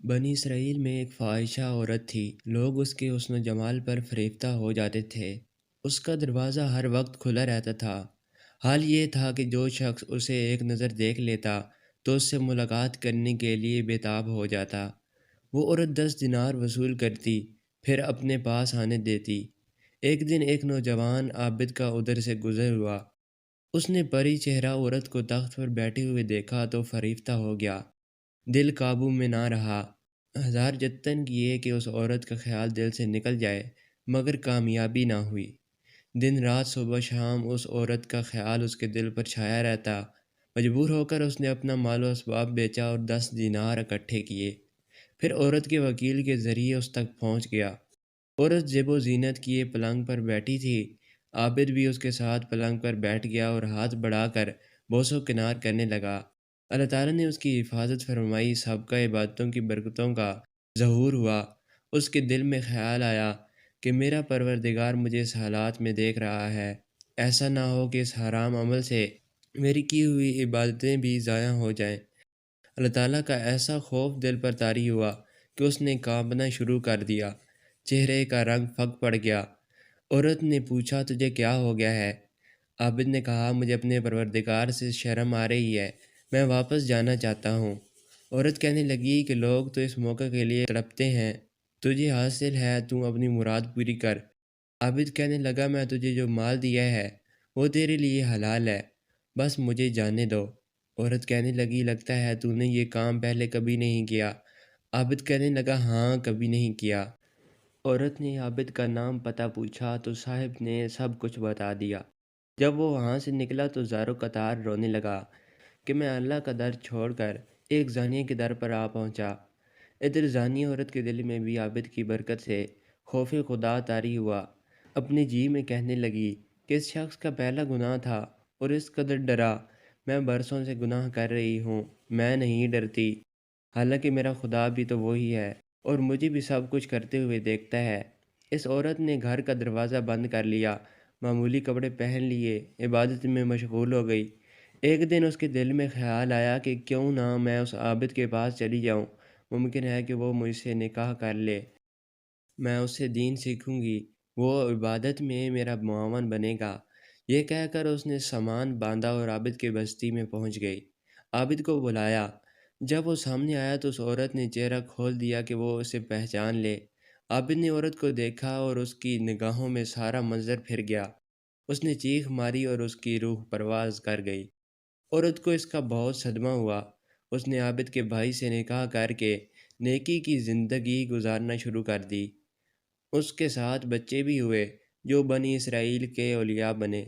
بنی اسرائیل میں ایک فاحشہ عورت تھی۔ لوگ اس کے حسن و جمال پر فریفتہ ہو جاتے تھے۔ اس کا دروازہ ہر وقت کھلا رہتا تھا۔ حال یہ تھا کہ جو شخص اسے ایک نظر دیکھ لیتا تو اس سے ملاقات کرنے کے لیے بے تاب ہو جاتا۔ وہ عورت 10 دینار وصول کرتی، پھر اپنے پاس آنے دیتی۔ ایک دن ایک نوجوان عابد کا ادھر سے گزر ہوا۔ اس نے پری چہرہ عورت کو تخت پر بیٹھے ہوئے دیکھا تو فریفتہ ہو گیا۔ دل قابو میں نہ رہا۔ ہزار جتن کیے کہ اس عورت کا خیال دل سے نکل جائے، مگر کامیابی نہ ہوئی۔ دن رات صبح شام اس عورت کا خیال اس کے دل پر چھایا رہتا۔ مجبور ہو کر اس نے اپنا مال و اسباب بیچا اور 10 دینار اکٹھے کیے۔ پھر عورت کے وکیل کے ذریعے اس تک پہنچ گیا۔ عورت زیب و زینت کیے پلنگ پر بیٹھی تھی۔ عابد بھی اس کے ساتھ پلنگ پر بیٹھ گیا اور ہاتھ بڑھا کر بوس و کنار کرنے لگا۔ اللہ تعالیٰ نے اس کی حفاظت فرمائی۔ سابقہ عبادتوں کی برکتوں کا ظہور ہوا۔ اس کے دل میں خیال آیا کہ میرا پروردگار مجھے اس حالات میں دیکھ رہا ہے۔ ایسا نہ ہو کہ اس حرام عمل سے میری کی ہوئی عبادتیں بھی ضائع ہو جائیں۔ اللہ تعالیٰ کا ایسا خوف دل پر طاری ہوا کہ اس نے کانپنا شروع کر دیا۔ چہرے کا رنگ پھک پڑ گیا۔ عورت نے پوچھا، تجھے کیا ہو گیا ہے؟ عابد نے کہا، مجھے اپنے پروردگار سے شرم آ رہی ہے، میں واپس جانا چاہتا ہوں۔ عورت کہنے لگی کہ لوگ تو اس موقع کے لیے تڑپتے ہیں، تجھے حاصل ہے، تو اپنی مراد پوری کر۔ عابد کہنے لگا، میں تجھے جو مال دیا ہے وہ تیرے لیے حلال ہے، بس مجھے جانے دو۔ عورت کہنے لگی، لگتا ہے تو نے یہ کام پہلے کبھی نہیں کیا۔ عابد کہنے لگا، ہاں کبھی نہیں کیا۔ عورت نے عابد کا نام پتہ پوچھا تو صاحب نے سب کچھ بتا دیا۔ جب وہ وہاں سے نکلا تو زارو قطار رونے لگا کہ میں اللہ کا در چھوڑ کر ایک زانیہ کے در پر آ پہنچا۔ ادھر زانی عورت کے دل میں بھی عابد کی برکت سے خوف خدا طاری ہوا۔ اپنے جی میں کہنے لگی کہ اس شخص کا پہلا گناہ تھا اور اس قدر ڈرا، میں برسوں سے گناہ کر رہی ہوں، میں نہیں ڈرتی، حالانکہ میرا خدا بھی تو وہی ہے اور مجھے بھی سب کچھ کرتے ہوئے دیکھتا ہے۔ اس عورت نے گھر کا دروازہ بند کر لیا، معمولی کپڑے پہن لیے، عبادت میں مشغول ہو گئی۔ ایک دن اس کے دل میں خیال آیا کہ کیوں نہ میں اس عابد کے پاس چلی جاؤں، ممکن ہے کہ وہ مجھ سے نکاح کر لے، میں اس سے دین سیکھوں گی، وہ عبادت میں میرا معاون بنے گا۔ یہ کہہ کر اس نے سامان باندھا اور عابد کے بستی میں پہنچ گئی۔ عابد کو بلایا۔ جب وہ سامنے آیا تو اس عورت نے چہرہ کھول دیا کہ وہ اسے پہچان لے۔ عابد نے عورت کو دیکھا اور اس کی نگاہوں میں سارا منظر پھر گیا۔ اس نے چیخ ماری اور اس کی روح پرواز کر گئی۔ عورت کو اس کا بہت صدمہ ہوا۔ اس نے عابد کے بھائی سے نکاح کر کے نیکی کی زندگی گزارنا شروع کر دی۔ اس کے ساتھ بچے بھی ہوئے جو بنی اسرائیل کے اولیاء بنے۔